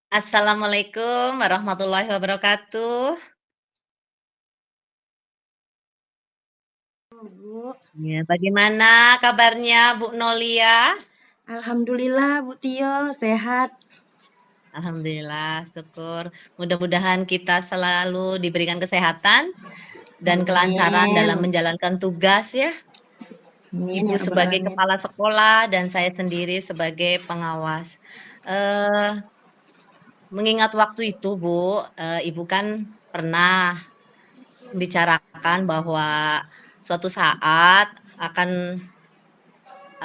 Assalamualaikum warahmatullahi wabarakatuh. Bu. Ya, bagaimana kabarnya Bu Nolia? Alhamdulillah Bu Tio sehat. Alhamdulillah, syukur. Mudah-mudahan kita selalu diberikan kesehatan dan kelancaran dalam Amin. menjalankan tugas ya. Amin Ibu ya rabbal sebagai alamin. kepala sekolah dan saya sendiri sebagai pengawas. Eh, Mengingat waktu itu Bu, Ibu kan pernah membicarakan bahwa suatu saat akan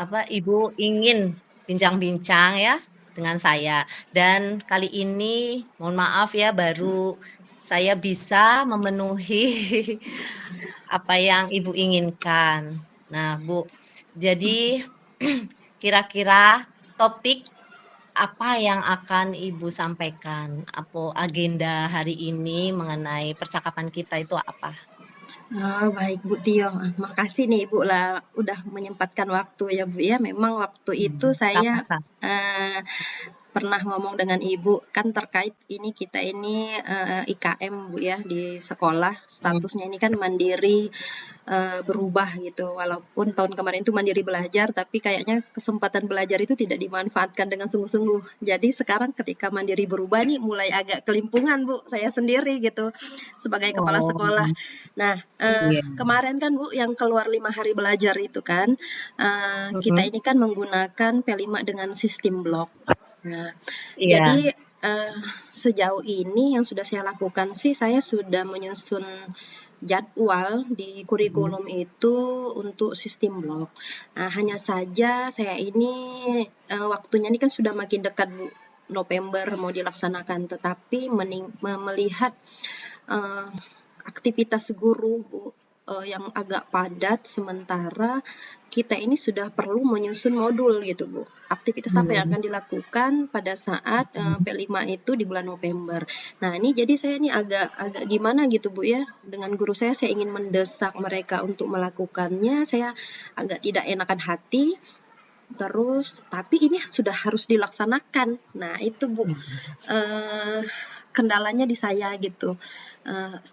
Ibu ingin bincang-bincang ya dengan saya. Dan kali ini mohon maaf ya baru saya bisa memenuhi apa yang Ibu inginkan. Nah, Bu, jadi kira-kira topik apa yang akan Ibu sampaikan? Apa agenda hari ini mengenai percakapan kita itu apa? Oh, baik Bu Tio. Makasih nih Ibu lah udah menyempatkan waktu ya Bu ya. Memang waktu itu saya Sama-sama. eh, pernah ngomong dengan Ibu kan terkait ini kita ini IKM Bu ya di sekolah. Hmm. Statusnya ini kan mandiri berubah gitu. Walaupun tahun kemarin itu mandiri belajar, tapi kayaknya kesempatan belajar itu tidak dimanfaatkan dengan sungguh-sungguh. Jadi sekarang ketika mandiri berubah nih mulai agak kelimpungan Bu, saya sendiri gitu sebagai kepala Oh, sekolah. Nah, iya. kemarin kan Bu yang keluar 5 hari belajar itu kan, kita Mm-mm. ini kan menggunakan P5 dengan sistem blok. Nah, Iya. jadi sejauh ini yang sudah saya lakukan sih, saya sudah menyusun jadwal di Mm. kurikulum itu untuk sistem blok. Nah, hanya saja saya ini waktunya ini kan sudah makin dekat Bu, November mau dilaksanakan, tetapi melihat uh, aktivitas guru Bu, yang agak padat sementara kita ini sudah perlu menyusun modul gitu Bu. Aktivitas apa yang Hmm. akan dilakukan pada saat P5 itu di bulan November. Nah, ini jadi saya ini agak agak gimana gitu Bu ya. Dengan guru saya ingin mendesak mereka untuk melakukannya, saya agak tidak enakan hati. Terus, tapi ini sudah harus dilaksanakan. Nah, itu Bu, kendalanya di saya gitu.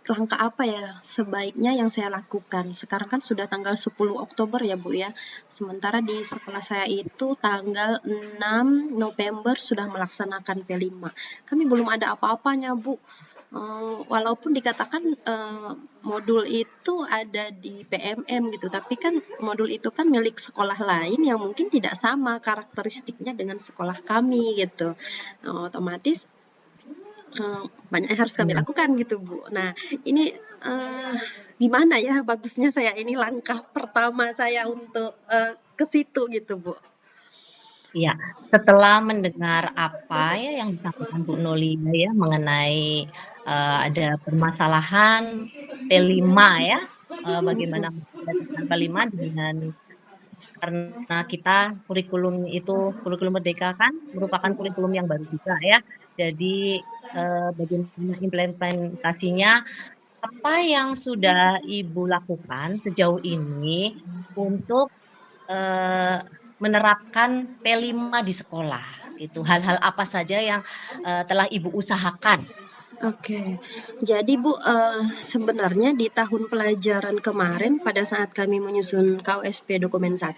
Langkah apa ya sebaiknya yang saya lakukan? Sekarang kan sudah tanggal 10 Oktober ya Bu ya. Sementara di sekolah saya itu tanggal 6 November sudah melaksanakan P5. Kami belum ada apa-apanya Bu. Walaupun dikatakan modul itu ada di PMM gitu, tapi kan modul itu kan milik sekolah lain yang mungkin tidak sama karakteristiknya dengan sekolah kami gitu. Otomatis banyak yang harus kami Iya. lakukan gitu Bu. Nah ini gimana ya bagusnya saya ini langkah pertama saya untuk ke situ gitu Bu. Iya, setelah mendengar apa ya yang disampaikan Bu Nolia ya mengenai ada permasalahan P5 ya, bagaimana menjalankan P5 dengan karena kita kurikulum itu kurikulum Merdeka kan merupakan kurikulum yang baru juga ya. Jadi bagaimana implementasinya, apa yang sudah Ibu lakukan sejauh ini untuk eh, menerapkan P5 di sekolah gitu. Hal-hal apa saja yang telah Ibu usahakan? Oke, jadi Bu, sebenarnya di tahun pelajaran kemarin pada saat kami menyusun KUSP dokumen 1,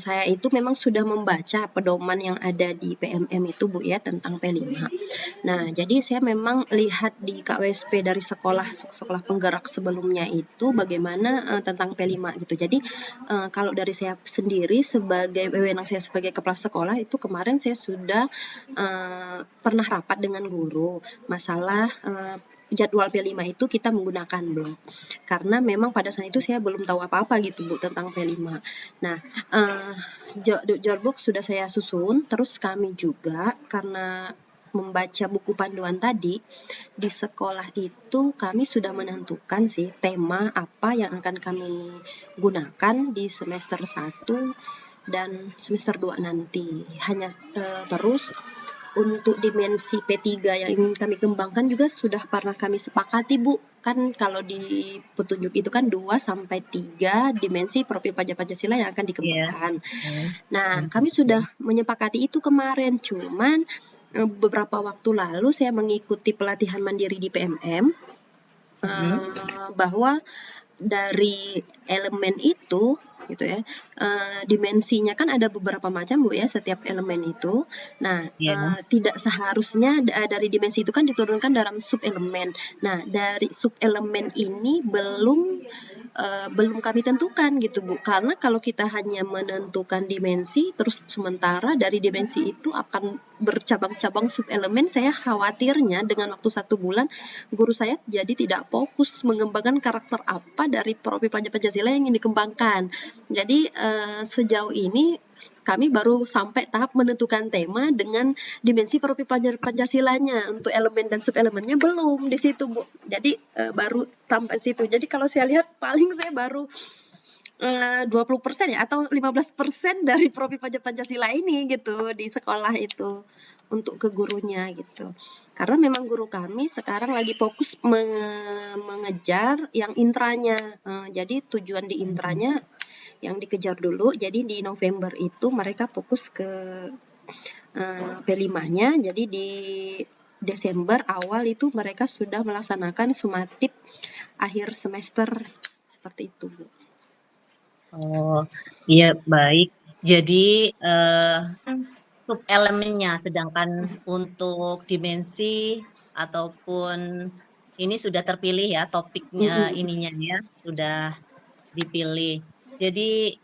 saya itu memang sudah membaca pedoman yang ada di PMM itu Bu ya tentang P5. Nah, jadi saya memang lihat di KUSP dari sekolah penggerak sebelumnya itu bagaimana tentang P5 gitu. Jadi kalau dari saya sendiri sebagai wewenang saya sebagai kepala sekolah itu kemarin saya sudah pernah rapat dengan guru masalah jadwal P5 itu kita menggunakan blog. Karena memang pada saat itu saya belum tahu apa-apa gitu Bu tentang P5. Nah, jadwal blog sudah saya susun, terus kami juga karena membaca buku panduan tadi, di sekolah itu kami sudah menentukan sih tema apa yang akan kami gunakan di semester 1 dan semester 2 nanti. Hanya terus untuk dimensi P3 yang ingin kami kembangkan juga sudah pernah kami sepakati, Bu. Kan kalau di petunjuk itu kan 2 sampai 3 dimensi profil pajak Pancasila yang akan Iya. dikembangkan. Nah, kami sudah menyepakati itu kemarin, cuman beberapa waktu lalu saya mengikuti pelatihan mandiri di PMM, bahwa dari elemen itu gitu ya, dimensinya kan ada beberapa macam, Bu, ya, setiap elemen itu. Nah, Iya. tidak seharusnya dari dimensi itu kan diturunkan dalam subelemen. Nah, dari subelemen ini belum kami tentukan gitu, Bu. Karena kalau kita hanya menentukan dimensi, terus sementara dari dimensi itu akan bercabang-cabang subelemen, saya khawatirnya dengan waktu 1 bulan guru saya jadi tidak fokus mengembangkan karakter apa dari profil pelajar Pancasila yang ingin dikembangkan. Jadi sejauh ini kami baru sampai tahap menentukan tema dengan dimensi profil pelajar Pancasilanya. Untuk elemen dan subelemennya belum di situ, Bu. Jadi baru sampai situ. Jadi kalau saya lihat paling saya baru 20% ya atau 15% dari profil pajak Pancasila ini gitu di sekolah itu untuk ke gurunya gitu. Karena memang guru kami sekarang lagi fokus mengejar yang intranya. Jadi tujuan di intranya yang dikejar dulu. Jadi di November itu mereka fokus ke P5-nya. Jadi di Desember awal itu mereka sudah melaksanakan sumatip akhir semester seperti itu, Bu. Oh, iya baik. Jadi subelemennya, sedangkan untuk dimensi ataupun ini sudah terpilih ya topiknya ininya ya, sudah dipilih. Jadi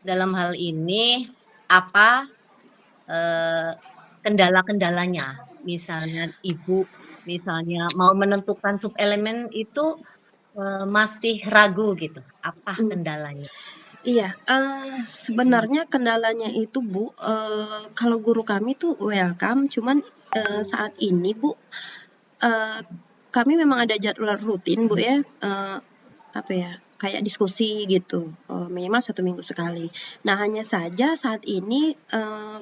dalam hal ini apa kendala-kendalanya? Misalnya Ibu misalnya mau menentukan subelemen itu masih ragu gitu. Apa kendalanya? Iya, sebenarnya kendalanya itu, Bu, kalau guru kami tuh welcome, cuman saat ini, Bu, kami memang ada jadwal rutin, Bu, ya, apa ya, kayak diskusi gitu, minimal 1 minggu sekali. Nah, hanya saja saat ini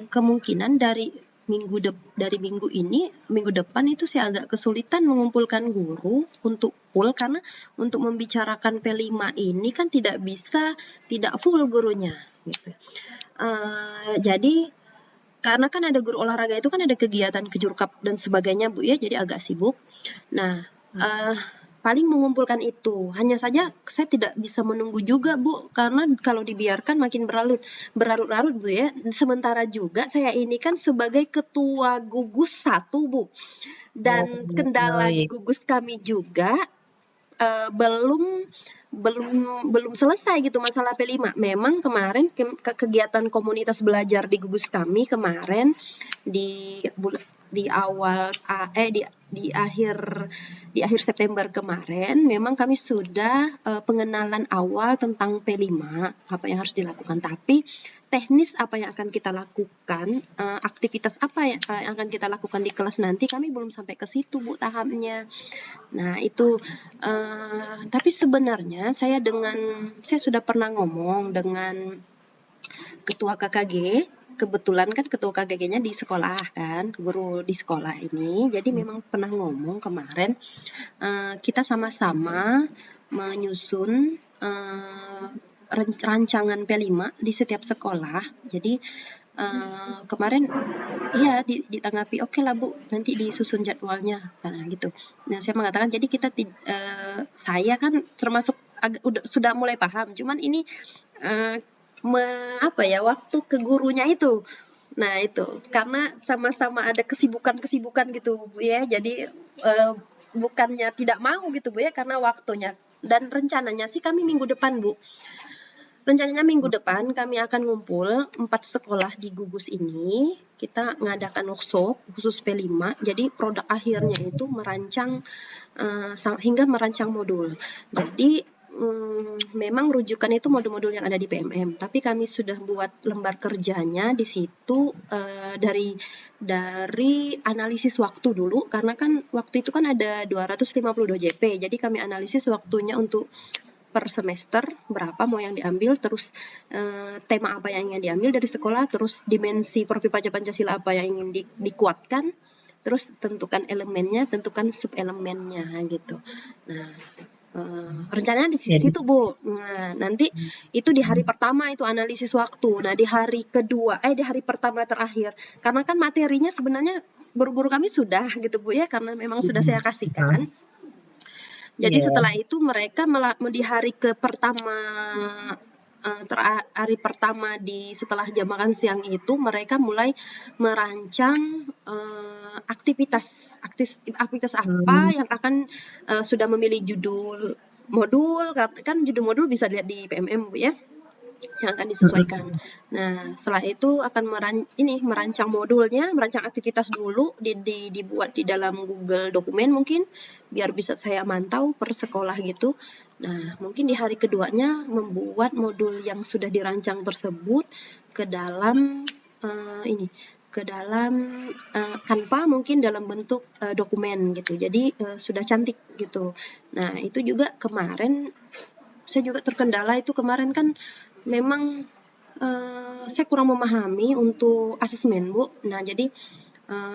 kemungkinan dari minggu ini, minggu depan itu saya agak kesulitan mengumpulkan guru untuk full, karena untuk membicarakan P5 ini kan tidak full gurunya gitu. Jadi karena kan ada guru olahraga itu kan ada kegiatan kejurkap dan sebagainya, Bu, ya, jadi agak sibuk. Nah, paling mengumpulkan itu. Hanya saja saya tidak bisa menunggu juga, Bu, karena kalau dibiarkan makin berlarut-larut, Bu, ya. Sementara juga saya ini kan sebagai ketua gugus 1, Bu. Dan kendala di gugus kami juga belum selesai gitu masalah P5. Memang kemarin kegiatan komunitas belajar di gugus kami kemarin di akhir September kemarin memang kami sudah pengenalan awal tentang P5 apa yang harus dilakukan, tapi teknis apa yang akan kita lakukan, aktivitas apa yang akan kita lakukan di kelas nanti kami belum sampai ke situ, Bu, tahapnya. Nah, itu tapi sebenarnya saya sudah pernah ngomong dengan ketua KKG. Kebetulan kan ketua KKG-nya di sekolah kan, guru di sekolah ini. Jadi memang pernah ngomong kemarin kita sama-sama menyusun rancangan P5 di setiap sekolah. Jadi kemarin iya ditanggapi oke lah, Bu, nanti disusun jadwalnya karena gitu. Nah, saya mengatakan jadi kita saya kan termasuk sudah mulai paham, cuman ini waktu ke gurunya itu. Nah, itu karena sama-sama ada kesibukan gitu, Bu, ya. Jadi bukannya tidak mau gitu, Bu, ya, karena waktunya. Dan rencananya sih kami minggu depan, Bu. Rencananya minggu depan kami akan ngumpul 4 sekolah di gugus ini. Kita ngadakan workshop khusus P5. Jadi produk akhirnya itu merancang hingga merancang modul. Jadi memang rujukan itu modul-modul yang ada di PMM, tapi kami sudah buat lembar kerjanya di situ dari analisis waktu dulu, karena kan waktu itu kan ada 252 JP, jadi kami analisis waktunya untuk per semester berapa mau yang diambil, terus tema apa yang ingin diambil dari sekolah, terus dimensi profil pajak Pancasila apa yang ingin dikuatkan, terus tentukan elemennya, tentukan sub-elemennya gitu. Nah, rencananya di Jadi situ Bu. Nah, nanti itu di hari pertama itu analisis waktu. Nah, di hari pertama terakhir, karena kan materinya sebenarnya guru-guru kami sudah gitu Bu ya, karena memang sudah saya kasihkan. Jadi Iya. setelah itu mereka di hari pertama setelah jam makan siang itu mereka mulai merancang aktivitas apa yang akan sudah memilih judul modul, kan judul modul bisa lihat di PMM Bu ya, yang akan disesuaikan. Nah, setelah itu akan merancang modulnya, merancang aktivitas dulu, dibuat di dalam Google Dokumen mungkin, biar bisa saya mantau per sekolah gitu. Nah, mungkin di hari keduanya membuat modul yang sudah dirancang tersebut ke dalam Canva, mungkin dalam bentuk dokumen gitu. Jadi sudah cantik gitu. Nah, itu juga kemarin saya juga terkendala itu kemarin kan memang saya kurang memahami untuk asesmen Bu. Nah, jadi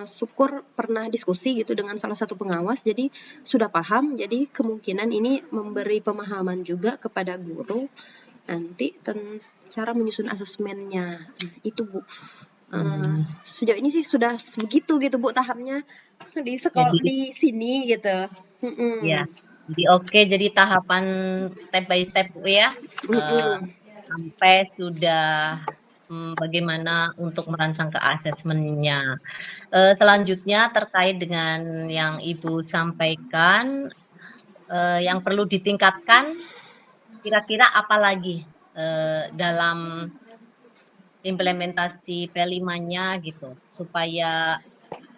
syukur pernah diskusi gitu dengan salah satu pengawas, jadi sudah paham, jadi kemungkinan ini memberi pemahaman juga kepada guru nanti cara menyusun asesmennya. Nah, itu Bu. Sejauh ini sih sudah begitu gitu Bu tahapnya di sekolah Jadi di sini gitu. ya. Jadi oke, jadi tahapan step by step Bu ya. Sampai sudah bagaimana untuk merancang ke asesmennya. Selanjutnya terkait dengan yang Ibu sampaikan, yang perlu ditingkatkan, kira-kira apa lagi dalam implementasi P5-nya gitu, supaya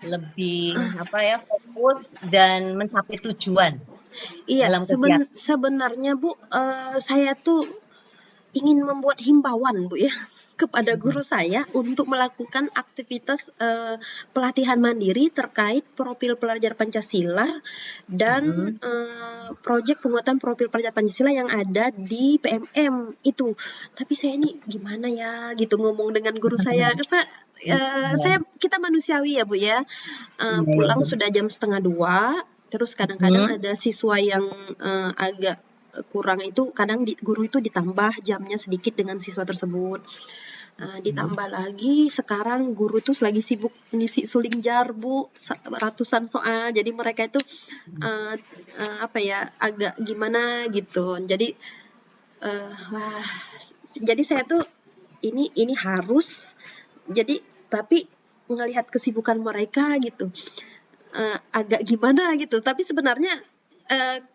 lebih fokus dan mencapai tujuan Iya, dalam kegiatan. sebenarnya Bu, saya tuh ingin membuat himbauan Bu ya kepada guru saya untuk melakukan aktivitas pelatihan mandiri terkait profil pelajar Pancasila dan proyek penguatan profil pelajar Pancasila yang ada di PMM itu. Tapi saya ini gimana ya gitu ngomong dengan guru saya. Kita manusiawi ya Bu ya. Pulang sudah jam 1:30, terus kadang-kadang ada siswa yang agak kurang itu, kadang guru itu ditambah jamnya sedikit dengan siswa tersebut. Ditambah lagi sekarang guru tuh lagi sibuk ngisi suling jar Bu, ratusan soal, jadi mereka itu agak gimana gitu. Jadi jadi saya tuh ini harus, jadi tapi ngelihat kesibukan mereka gitu agak gimana gitu, tapi sebenarnya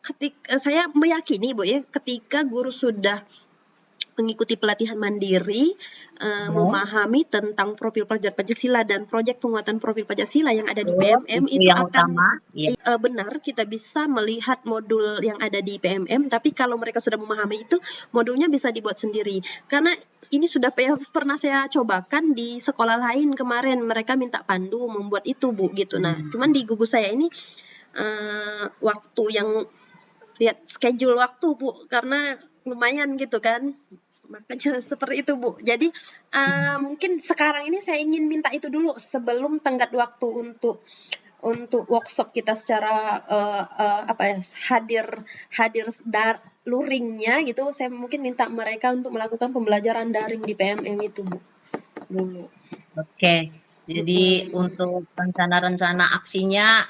ketika saya meyakini Bu ya, ketika guru sudah mengikuti pelatihan mandiri, memahami tentang profil pelajar Pancasila dan proyek penguatan profil Pancasila yang ada di PMM itu yang akan utama, ya. benar kita bisa melihat modul yang ada di PMM, tapi kalau mereka sudah memahami itu, modulnya bisa dibuat sendiri. Karena ini sudah pernah saya cobakan di sekolah lain kemarin, mereka minta pandu membuat itu Bu gitu. Nah, cuman di gugus saya ini waktu yang lihat schedule waktu Bu, karena lumayan gitu kan, makanya seperti itu Bu. Jadi mungkin sekarang ini saya ingin minta itu dulu sebelum tenggat waktu untuk workshop kita secara hadir luringnya gitu. Saya mungkin minta mereka untuk melakukan pembelajaran daring di PMM itu Bu dulu. Oke, jadi untuk rencana-rencana aksinya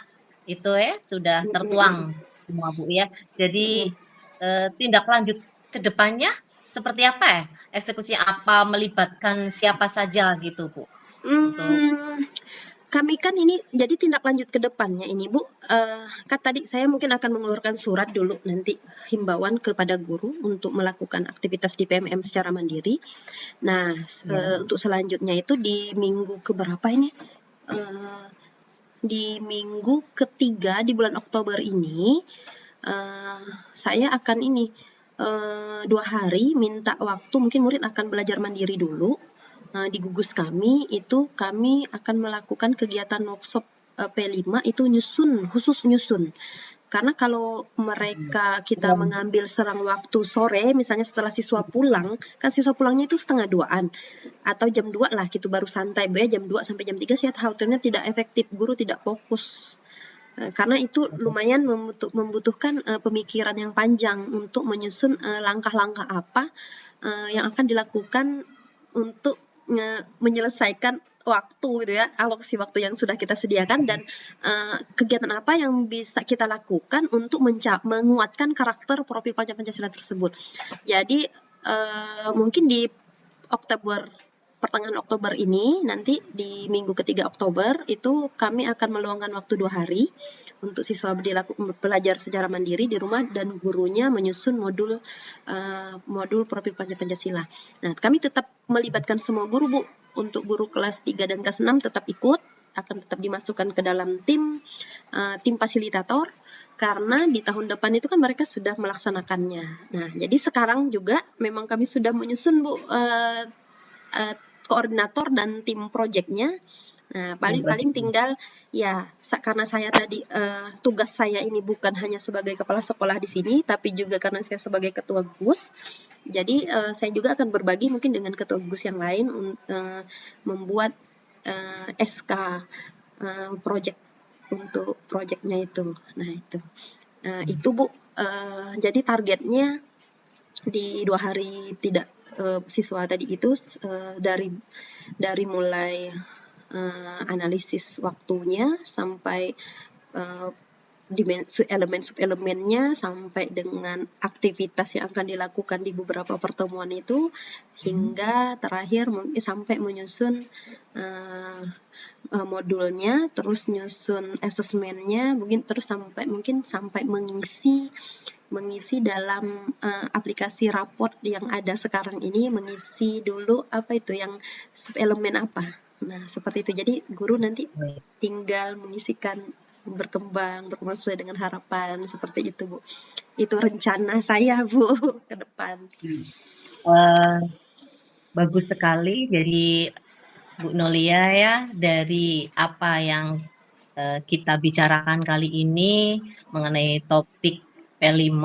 itu sudah tertuang semua Bu ya. Jadi tindak lanjut ke depannya seperti apa ya? Eksekusi apa, melibatkan siapa saja gitu Bu? Kami kan ini jadi tindak lanjut ke depannya ini Bu, kan tadi saya mungkin akan mengeluarkan surat dulu nanti himbauan kepada guru untuk melakukan aktivitas di PMM secara mandiri. Nah, untuk selanjutnya itu di minggu keberapa ini? Di minggu ketiga di bulan Oktober ini, saya akan 2 hari minta waktu, mungkin murid akan belajar mandiri dulu. Di gugus kami itu kami akan melakukan kegiatan workshop P5 itu khusus nyusun. Karena kalau mereka kita Iya. mengambil serang waktu sore, misalnya setelah siswa pulang, kan siswa pulangnya itu 1:30-an atau jam 2 lah gitu baru santai, Bu ya, jam 2 sampai jam 3 saya khawatirnya tidak efektif, guru tidak fokus. Karena itu lumayan membutuhkan pemikiran yang panjang untuk menyusun langkah-langkah apa yang akan dilakukan untuk menyelesaikan waktu gitu ya, alokasi waktu yang sudah kita sediakan dan kegiatan apa yang bisa kita lakukan untuk menguatkan karakter profil pelajar Pancasila tersebut. Jadi mungkin di pertengahan Oktober ini, nanti di minggu ketiga Oktober itu kami akan meluangkan waktu 2 hari untuk siswa belajar secara mandiri di rumah dan gurunya menyusun modul profil pelajar Pancasila. Nah, kami tetap melibatkan semua guru, Bu. Untuk guru kelas 3 dan kelas 6 tetap ikut, akan tetap dimasukkan ke dalam tim fasilitator karena di tahun depan itu kan mereka sudah melaksanakannya. Nah, jadi sekarang juga memang kami sudah menyusun, Bu, koordinator dan tim proyeknya. Nah, paling tinggal ya karena saya tadi tugas saya ini bukan hanya sebagai kepala sekolah di sini, tapi juga karena saya sebagai ketua gugus. Jadi saya juga akan berbagi mungkin dengan ketua gugus yang lain membuat SK proyek untuk proyeknya itu. Nah itu Bu. Jadi targetnya di 2 hari tidak siswa tadi itu dari mulai analisis waktunya sampai elemen-subelemennya sampai dengan aktivitas yang akan dilakukan di beberapa pertemuan itu hingga terakhir mungkin sampai menyusun modulnya, terus nyusun asesmennya, mungkin sampai mengisi dalam aplikasi raport yang ada sekarang ini, mengisi dulu apa itu yang subelemen apa. Nah, seperti itu. Jadi guru nanti tinggal mengisikan berkembang sesuai dengan harapan seperti itu, Bu. Itu rencana saya, Bu, ke depan. Bagus sekali. Jadi Bu Nolia ya, dari apa yang kita bicarakan kali ini mengenai topik P5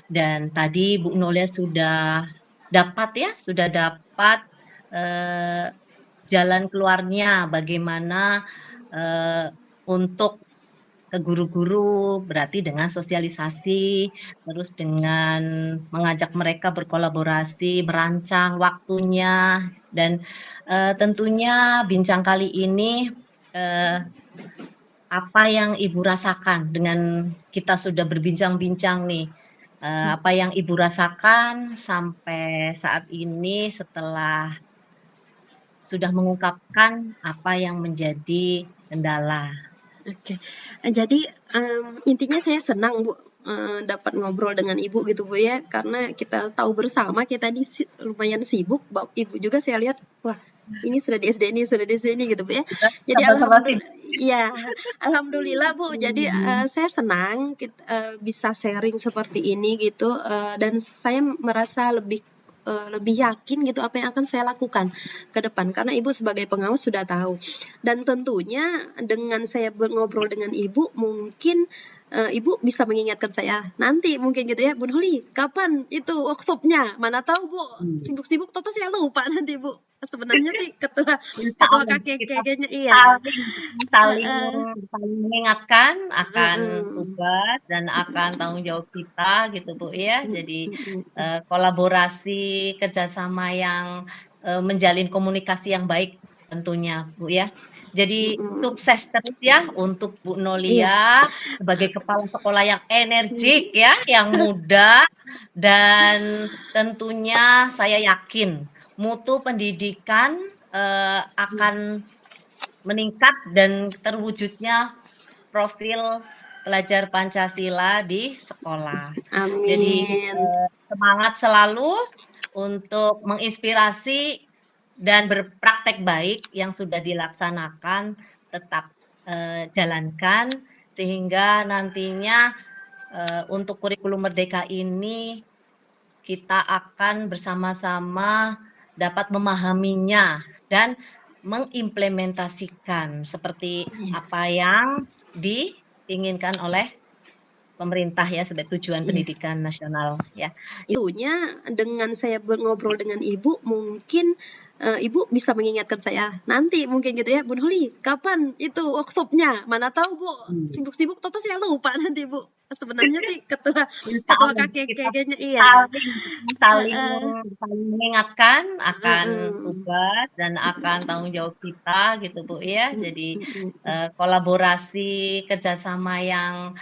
dan tadi Bu Nolia sudah dapat jalan keluarnya bagaimana untuk ke guru-guru, berarti dengan sosialisasi, terus dengan mengajak mereka berkolaborasi, merancang waktunya, dan tentunya bincang kali ini apa yang Ibu rasakan dengan kita sudah berbincang-bincang nih, apa yang Ibu rasakan sampai saat ini setelah sudah mengungkapkan apa yang menjadi kendala. Oke. Jadi intinya saya senang, Bu, dapat ngobrol dengan Ibu gitu, Bu ya, karena kita tahu bersama kita ini lumayan sibuk, Ibu juga saya lihat, wah ini sudah di SD ini, sudah di sini gitu, Bu ya. Jadi alhamdulillah Bu. Jadi saya senang bisa sharing seperti ini gitu, dan saya merasa lebih yakin gitu apa yang akan saya lakukan ke depan karena Ibu sebagai pengawas sudah tahu dan tentunya dengan saya ngobrol dengan Ibu mungkin Ibu bisa mengingatkan saya nanti mungkin gitu ya Bu Noli kapan itu workshopnya mana tahu Bu sibuk-sibuk toto saya lupa nanti Bu sebenarnya sih ketua kakek-kakeknya iya saling mengingatkan akan tugas dan akan tanggung jawab kita gitu Bu ya. Jadi kolaborasi kerjasama yang menjalin komunikasi yang baik tentunya Bu ya. Jadi sukses terus ya untuk Bu Nolia sebagai kepala sekolah yang energik ya, yang muda dan tentunya saya yakin mutu pendidikan akan meningkat dan terwujudnya profil pelajar Pancasila di sekolah. Amin. Jadi semangat selalu untuk menginspirasi dan berpraktek baik yang sudah dilaksanakan tetap jalankan sehingga nantinya untuk kurikulum merdeka ini kita akan bersama-sama dapat memahaminya dan mengimplementasikan seperti apa yang diinginkan oleh pemerintah ya sebagai tujuan Iya. pendidikan nasional ya. Itunya dengan saya ngobrol dengan Ibu, mungkin Ibu bisa mengingatkan saya nanti mungkin gitu ya, Bu Noli, kapan itu workshopnya? Mana tahu Bu, sibuk-sibuk toto saya lupa nanti Bu. Sebenarnya sih ketua Insya Allah kita kakek-kakeknya iya. saling saling Heeh, saling mengingatkan akan heeh. tugas dan akan tanggung jawab kita gitu Bu ya. Jadi Mhm. kolaborasi kerjasama yang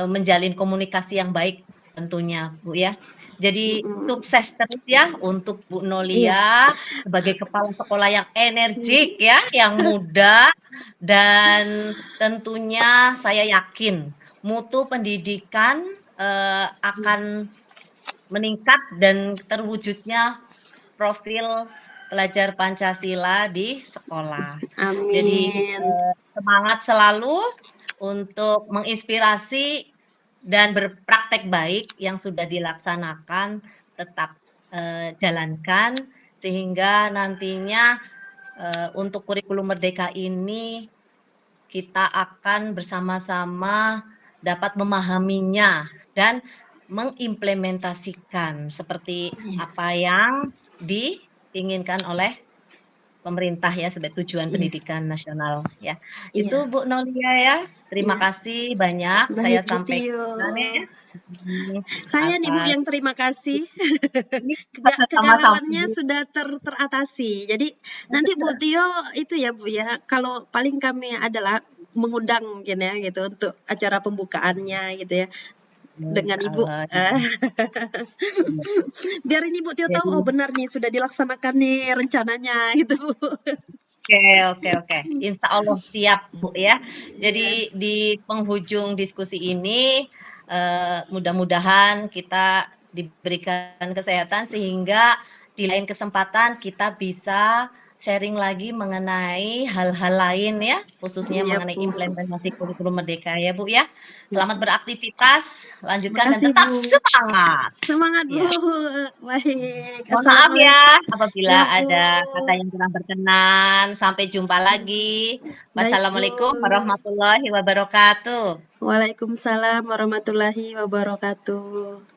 menjalin komunikasi yang baik tentunya Bu ya. Jadi Mhm. sukses terus ya untuk Bu Iya. Nolia sebagai kepala sekolah yang energik ya, yang muda dan tentunya saya yakin mutu pendidikan akan meningkat dan terwujudnya profil pelajar Pancasila di sekolah. Jadi Amin. semangat selalu untuk menginspirasi dan berpraktek baik yang sudah dilaksanakan tetap jalankan sehingga nantinya untuk kurikulum merdeka ini kita akan bersama-sama dapat memahaminya dan mengimplementasikan seperti apa yang diinginkan oleh pemerintah ya sebagai tujuan Iya, pendidikan nasional ya. iya, Itu Bu Nolia ya. Terima iya. kasih banyak Baik, saya Bu Tio. sampaikan ya. Saya nih Bu Atas yang terima kasih. ini sama-sama Kegalauannya Bu. sudah teratasi. Jadi nanti Bu Tio itu ya Bu ya, kalau paling kami adalah mengundang mungkin ya gitu untuk acara pembukaannya gitu ya dengan Ibu. Insyaallah. Biar ini Bu Tio tahu, oh Jadi benar nih sudah dilaksanakan nih rencananya gitu Bu. oke. Insya Allah siap Bu ya. Iya. Jadi di penghujung diskusi ini mudah-mudahan kita diberikan kesehatan sehingga di lain kesempatan kita bisa sharing lagi mengenai hal-hal lain ya, khususnya Iya mengenai Bu. implementasi kurikulum merdeka ya Bu ya. Selamat beraktivitas, lanjutkan dan Makasih tetap Bu. semangat. Semangat Bu. Ya. Baik. Mohon maaf ya apabila Ya Bu. ada kata yang kurang berkenan. Sampai jumpa lagi. Baik Bu. Wassalamualaikum warahmatullahi wabarakatuh. Waalaikumsalam warahmatullahi wabarakatuh.